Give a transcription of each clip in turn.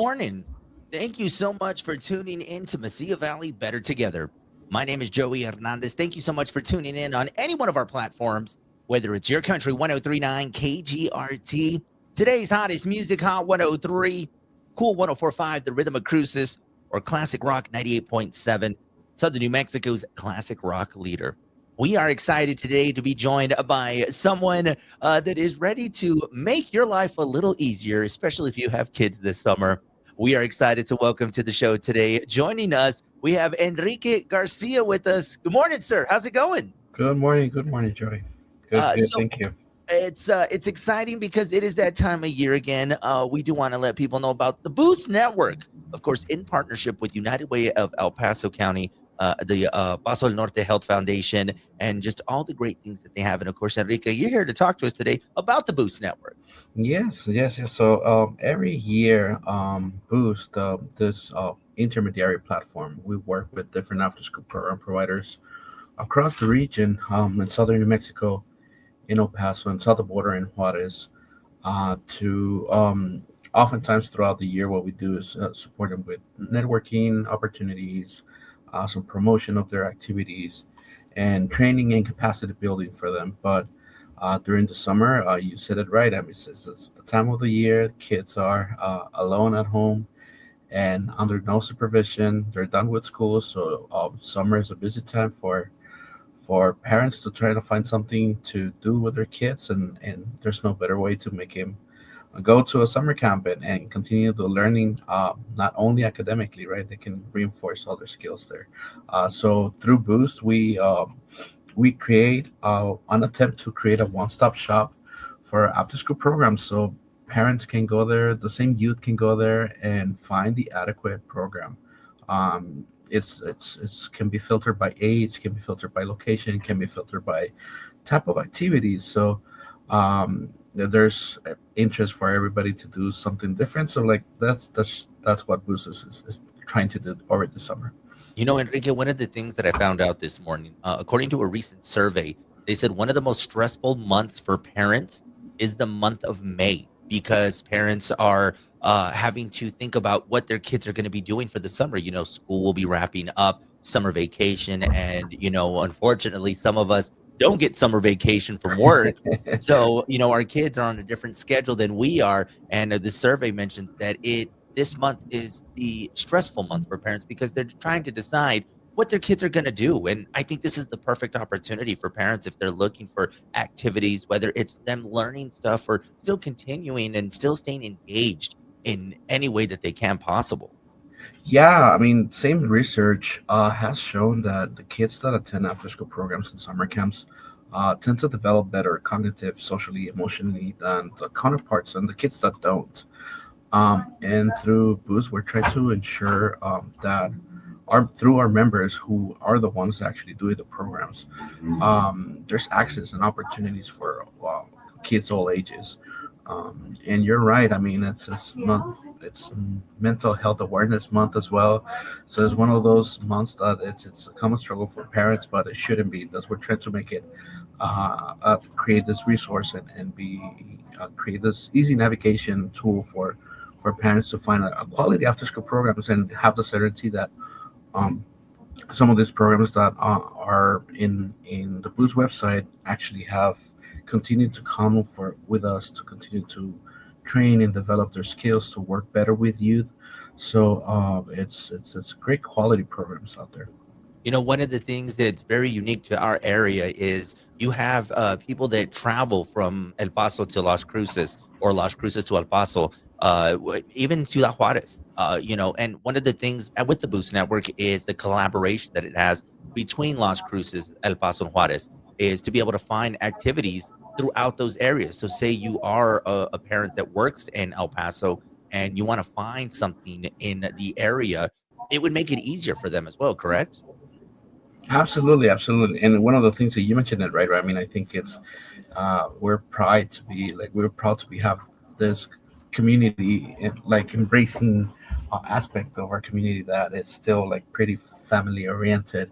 morning. Thank you so much for tuning in to Mesillia Valley Better Together. My name is Joey Hernandez. Thank you so much for tuning in on any one of our platforms, whether it's your country 1039 KGRT, today's hottest music hot 103, cool 1045, the rhythm of cruises, or classic rock 98.7, Southern New Mexico's classic rock leader. We are excited today to be joined by someone that is ready to make your life a little easier, especially if you have kids this summer. We are excited to welcome to the show today. Joining us, we have Enrique Garcia with us. Good morning, sir. How's it going? Good morning, Joey. Good, So thank you. it's exciting because it is that time of year again. We do want to let people know about the Boost Network, of course, in partnership with United Way of El Paso County, the Paso del Norte Health Foundation, and just all the great things that they have. And of course, Enrique, you're here to talk to us today about the Boost Network. Yes. So every year, Boost, this intermediary platform, we work with different after-school program providers across the region, in southern New Mexico, in El Paso, and south of the border in Juarez. To Oftentimes throughout the year, what we do is support them with networking opportunities, some promotion of their activities, and training and capacity building for them. But during the summer, you said it right. I mean, it's the time of the year. Kids are alone at home and under no supervision. They're done with school, so summer is a busy time for parents to try to find something to do with their kids, and there's no better way to make him go to a summer camp and continue the learning, not only academically, right? They can reinforce all their skills there. So through Boost, we create an attempt to create a one-stop shop for after-school programs. So parents can go there, the same youth can go there and find the adequate program. It's can be filtered by age, can be filtered by location, can be filtered by type of activities. So there's interest for everybody to do something different. So like that's what Boost is trying to do over the summer. Enrique, one of the things that I found out this morning, according to a recent survey, they said one of the most stressful months for parents is the month of May because parents are having to think about what their kids are going to be doing for the summer. School will be wrapping up, summer vacation, and, unfortunately, some of us don't get summer vacation from work. So, our kids are on a different schedule than we are. And the survey mentions that this month is the stressful month for parents because they're trying to decide what their kids are going to do. And I think this is the perfect opportunity for parents if they're looking for activities, whether it's them learning stuff or still continuing and still staying engaged in any way that they can possible. Yeah, I mean, same research has shown that the kids that attend after-school programs and summer camps tend to develop better cognitive, socially, emotionally than the counterparts and the kids that don't. And through Boost, we're trying to ensure that through our members who are the ones actually doing the programs, there's access and opportunities for kids all ages. And you're right. I mean, it's mental health awareness month as well. So it's one of those months that it's a common struggle for parents, but it shouldn't be. That's we're trying to make it create this resource and be create this easy navigation tool for parents to find a quality after school programs and have the certainty that um, some of these programs that are in the Boost website actually have continued to come for with us to continue to train and develop their skills to work better with youth. So it's great quality programs out there. One of the things that's very unique to our area is you have people that travel from El Paso to Las Cruces or Las Cruces to El Paso, even Ciudad Juarez. And one of the things with the Boost Network is the collaboration that it has between Las Cruces, El Paso, and Juarez is to be able to find activities throughout those areas. So, say you are a parent that works in El Paso and you want to find something in the area, it would make it easier for them as well, correct? Absolutely. And one of the things that you mentioned it right. I mean, I think it's we're proud to be have this community and like embracing aspect of our community that it's still like pretty family oriented.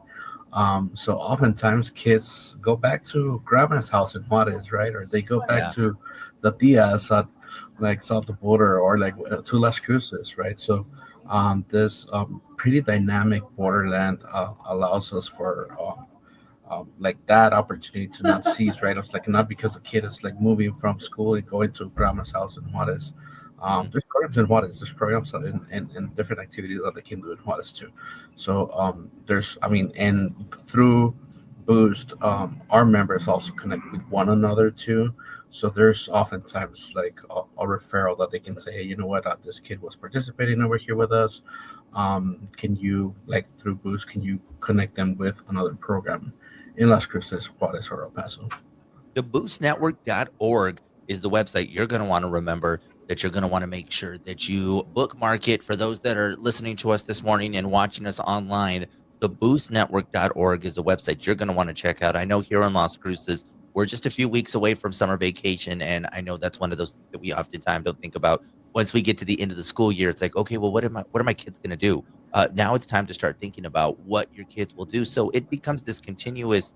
So oftentimes kids go back to grandma's house in Juarez, right? Or they go back Yeah. to the tias like south of the border, or like to Las Cruces, right? So this pretty dynamic borderland allows us for like that opportunity to not cease, right? It's like not because the kid is like moving from school and going to grandma's house in Juarez. Mhm. There's programs in Juarez. There's programs in different activities that they can do in Juarez too. So there's, I mean, and through Boost, our members also connect with one another too. So there's oftentimes like a referral that they can say, hey, you know what, this kid was participating over here with us. Can you, like through Boost, can you connect them with another program in Las Cruces, Juarez, or El Paso? The boostnetwork.org is the website you're going to want to remember, that you're going to want to make sure that you bookmark it. For those that are listening to us this morning and watching us online, the boostnetwork.org is a website you're going to want to check out. I know here in Las Cruces, we're just a few weeks away from summer vacation. And I know that's one of those things that we oftentimes don't think about. Once we get to the end of the school year, it's like, okay, well, what are my kids going to do? Now it's time to start thinking about what your kids will do. So it becomes this continuous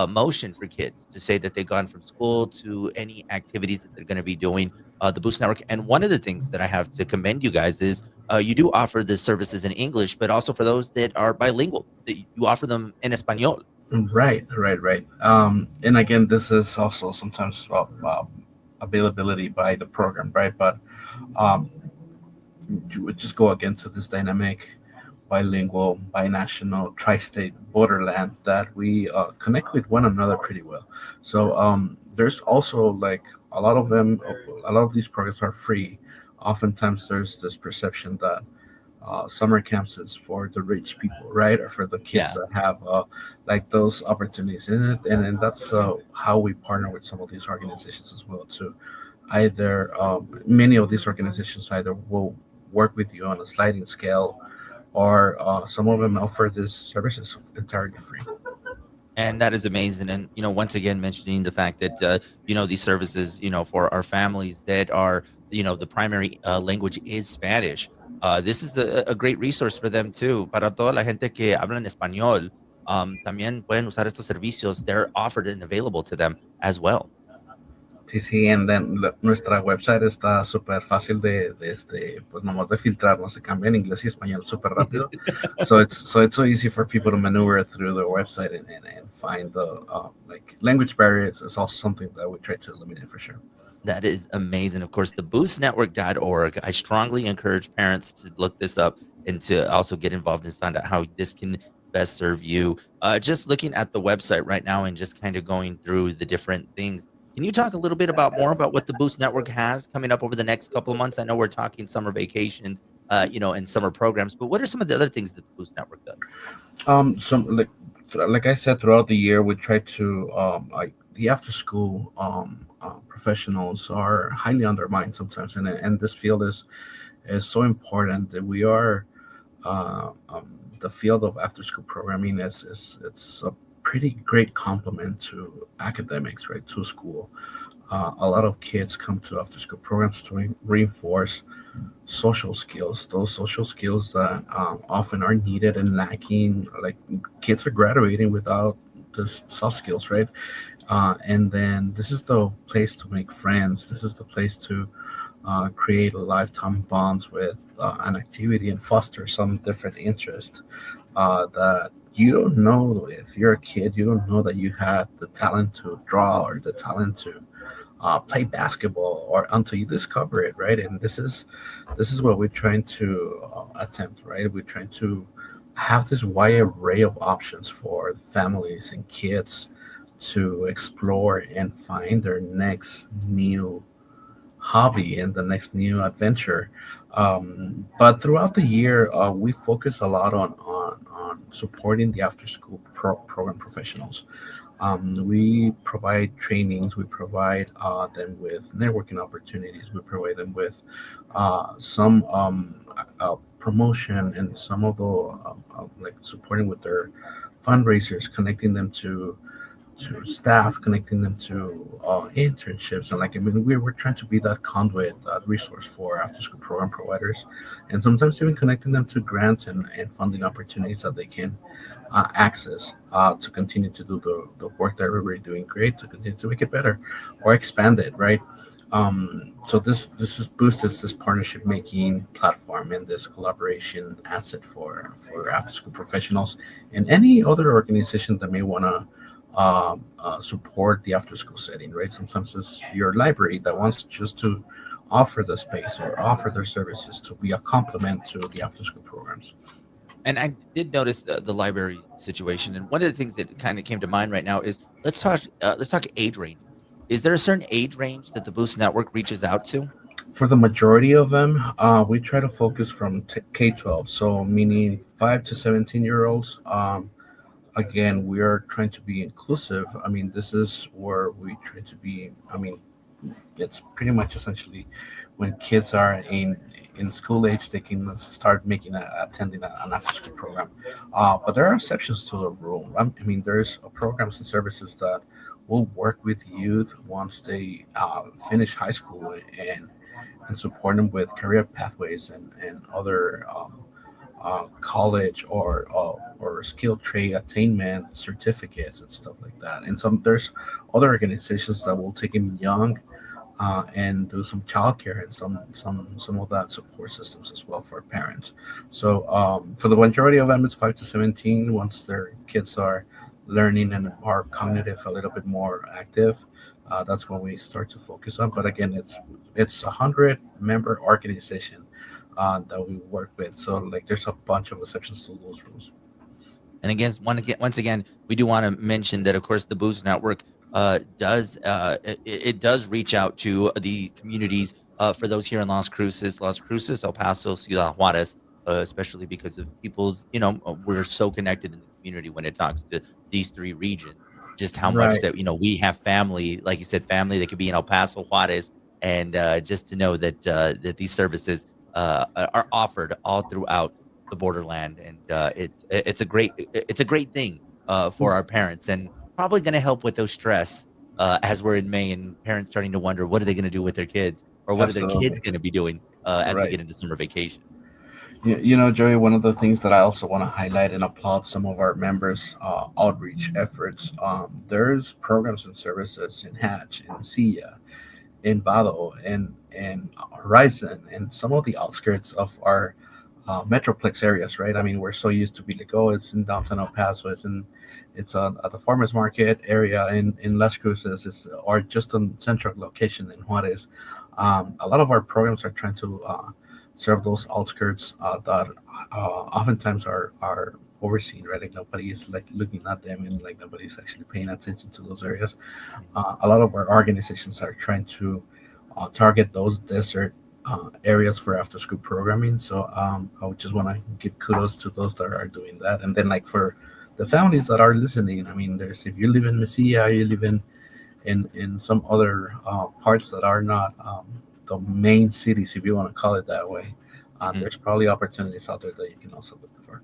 motion for kids to say that they've gone from school to any activities that they're going to be doing. The Boost Network, and one of the things that I have to commend you guys is you do offer the services in English, but also for those that are bilingual, that you offer them in Espanol. Right, right, right. And again, this is also sometimes availability by the program, right? But um, you would just go again to this dynamic, bilingual, binational, tri-state borderland that we connect with one another pretty well. So there's also like a lot of them, a lot of these programs are free. Oftentimes, there's this perception that summer camps is for the rich people, right, or for the kids Yeah. that have like those opportunities in it, and that's how we partner with some of these organizations as well too. Either many of these organizations either will work with you on a sliding scale, or some of them offer these services entirely free. And that is amazing. And, once again, mentioning the fact that, these services, for our families that are, the primary language is Spanish. This is a great resource for them too. Para toda la gente que hablan español, también pueden usar estos servicios. They're offered and available to them as well. Sí, sí, and then nuestra website está súper fácil pues nomás de filtrar, no se cambia en inglés y español súper rápido. So it's so easy for people to maneuver through the website and find the like language barriers is also something that we try to eliminate for sure. That is amazing. Of course, the boostnetwork.org. I strongly encourage parents to look this up and to also get involved and find out how this can best serve you. Just looking at the website right now and just kind of going through the different things. Can you talk a little bit about more about what the Boost Network has coming up over the next couple of months? I know we're talking summer vacations, and summer programs, but what are some of the other things that the Boost Network does? Some like I said, throughout the year, we try to like the after school professionals are highly undermined sometimes, and this field is so important that we are the field of after school programming is it's a pretty great complement to academics, right, to school. A lot of kids come to after school programs to reinforce social skills, those social skills that often are needed and lacking. Like kids are graduating without the soft skills, right? And then this is the place to make friends. This is the place to create lifetime bonds with an activity and foster some different interest that you don't know. If you're a kid, you don't know that you had the talent to draw or the talent to play basketball, or until you discover it, right? And this is what we're trying to attempt, right? We're trying to have this wide array of options for families and kids to explore and find their next new hobby and the next new adventure. But throughout the year, we focus a lot on supporting the after school program professionals. We provide trainings, we provide them with networking opportunities, we provide them with some promotion, and some of the like supporting with their fundraisers, connecting them to staff, connecting them to internships, and like I mean, we're trying to be that conduit, that resource for after school program providers, and sometimes even connecting them to grants and funding opportunities that they can access to continue to do the work that we're doing great, to continue to make it better or expand it, right? So this is Boost is this partnership making platform and this collaboration asset for after school professionals and any other organization that may want to support the after school setting. Right. Sometimes it's your library that wants just to offer the space or offer their services to be a complement to the after school programs. And I did notice the library situation, and one of the things that kind of came to mind right now is let's talk age ranges. Is there a certain age range that the Boost Network reaches out to? For the majority of them, we try to focus from K-12, so meaning 5 to 17 year olds. Again, we are trying to be inclusive. I mean, this is where we try to be. I mean, it's pretty much essentially when kids are in school age, they can start making attending an after school program. But there are exceptions to the rule. I mean, there's programs and services that will work with youth once they finish high school and support them with career pathways and other college or skill trade attainment certificates and stuff like that. And some there's other organizations that will take them young and do some childcare and some of that support systems as well for parents. So for the majority of them, it's 5 to 17. Once their kids are learning and are cognitive a little bit more active, that's when we start to focus on. But again, it's 100 member organization that we work with. So like there's a bunch of exceptions to those rules. And once again, we do want to mention that, of course, the Boost Network it does reach out to the communities for those here in Las Cruces, El Paso, Ciudad Juarez, especially because of people's, we're so connected in the community when it talks to these three regions. Just how much Right. that we have family, like you said, family that could be in El Paso, Juarez, and just to know that that these services are offered all throughout the borderland, and it's a great thing for our parents, and probably going to help with those stress as we're in May, and parents starting to wonder what are they going to do with their kids, or what are their kids Absolutely. going to be doing as we Right. get into summer vacation. Joey, one of the things that I also want to highlight and applaud some of our members' outreach efforts. There's programs and services in Hatch, in Mesillla, in Vado, and Horizon, and some of the outskirts of our metroplex areas. Right. I mean, we're so used to be like, oh, it's in downtown El Paso, it's at the farmers market area in Las Cruces, or just a central location in Juarez. A lot of our programs are trying to serve those outskirts that oftentimes are overseen, right? Like nobody is like looking at them, and like nobody's actually paying attention to those areas. A lot of our organizations are trying to target those desert areas for after school programming. So I would just want to give kudos to those that are doing that. And then like for the families that are listening, I mean, there's if you live in Mesilla, you live in some other parts that are not the main cities, if you want to call it that way. Mhm. There's probably opportunities out there that you can also look for.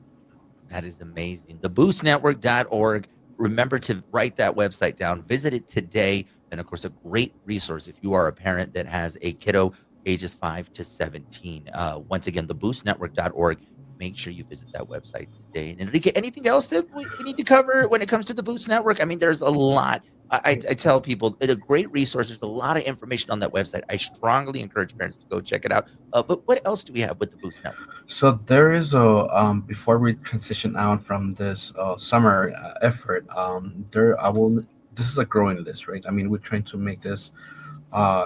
That is amazing. Theboostnetwork.org. Remember to write that website down. Visit it today. And of course, a great resource if you are a parent that has a kiddo ages 5 to 17. Once again, theboostnetwork.org. Make sure you visit that website today. And Enrique, anything else that we need to cover when it comes to the Boost Network? I mean, there's a lot. I tell people it's a great resource. There's a lot of information on that website. I strongly encourage parents to go check it out. But what else do we have with the Boost Network? So there is a before we transition out from this summer effort, there I will. This is a growing list, right? I mean, we're trying to make this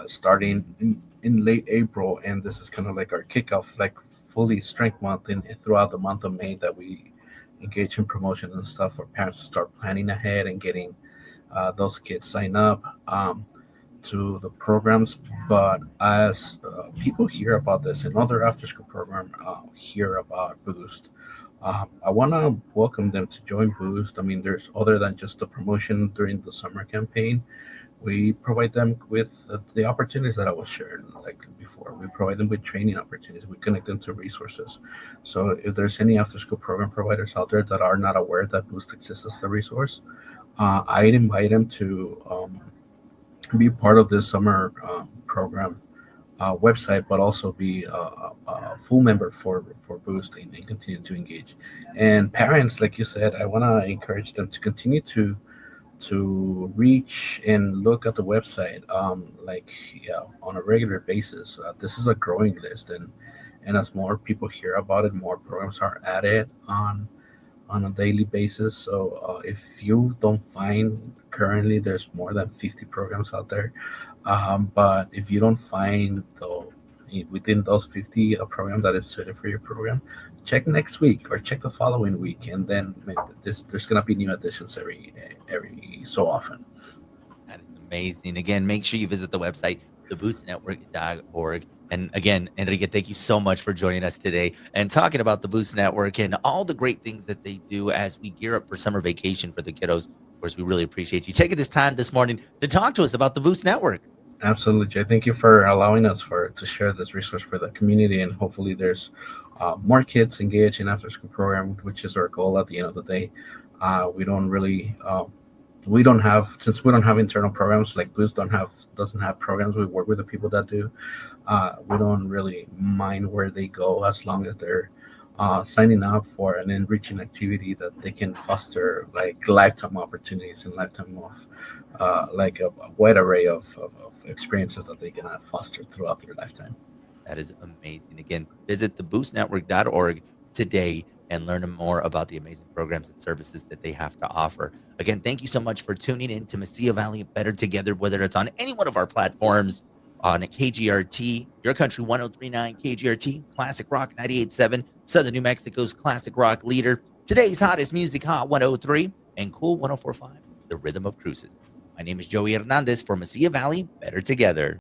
starting in late April, and this is kind of like our kickoff, like fully strength month, and throughout the month of May that we engage in promotion and stuff for parents to start planning ahead and getting those kids sign up to the programs. But as people hear about this and other after school program hear about Boost, I want to welcome them to join Boost. I mean, there's other than just the promotion during the summer campaign. We provide them with the opportunities that I was sharing like before. We provide them with training opportunities. We connect them to resources. So if there's any after school program providers out there that are not aware that Boost exists as a resource, I'd invite them to be part of this summer program website, but also be a full member for Boosting and continue to engage. And parents, like you said, I want to encourage them to continue to to reach and look at the website, yeah, on a regular basis. This is a growing list, and as more people hear about it, more programs are added on a daily basis. So if you don't find currently, there's more than 50 programs out there. But if you don't find within those 50 a program that is suited for your program, check next week or check the following week, and then there's gonna be new additions every so often. That is amazing. Again, make sure you visit the website, theboostnetwork.org. And again, Enrique, thank you so much for joining us today and talking about the Boost Network and all the great things that they do as we gear up for summer vacation for the kiddos. Of course, we really appreciate you taking this time this morning to talk to us about the Boost Network. Absolutely, Jay. Thank you for allowing us for to share this resource for the community, and hopefully, there's more kids engaged in after school program, which is our goal at the end of the day. We don't really we don't have since we don't have internal programs like Boost don't have doesn't have programs. We work with the people that do. We don't really mind where they go as long as they're signing up for an enriching activity that they can foster like lifetime opportunities and lifetime of like a wide array of experiences that they can foster throughout their lifetime. That is amazing. Again, visit theboostnetwork.org today and learn more about the amazing programs and services that they have to offer. Again, thank you so much for tuning in to Mesillia Valley Better Together, whether it's on any one of our platforms on KGRT, Your Country 1039, KGRT, Classic Rock 98.7, Southern New Mexico's Classic Rock leader, today's hottest music, Hot 103, and Cool 1045, The Rhythm of Cruises. My name is Joey Hernandez for Mesillia Valley Better Together.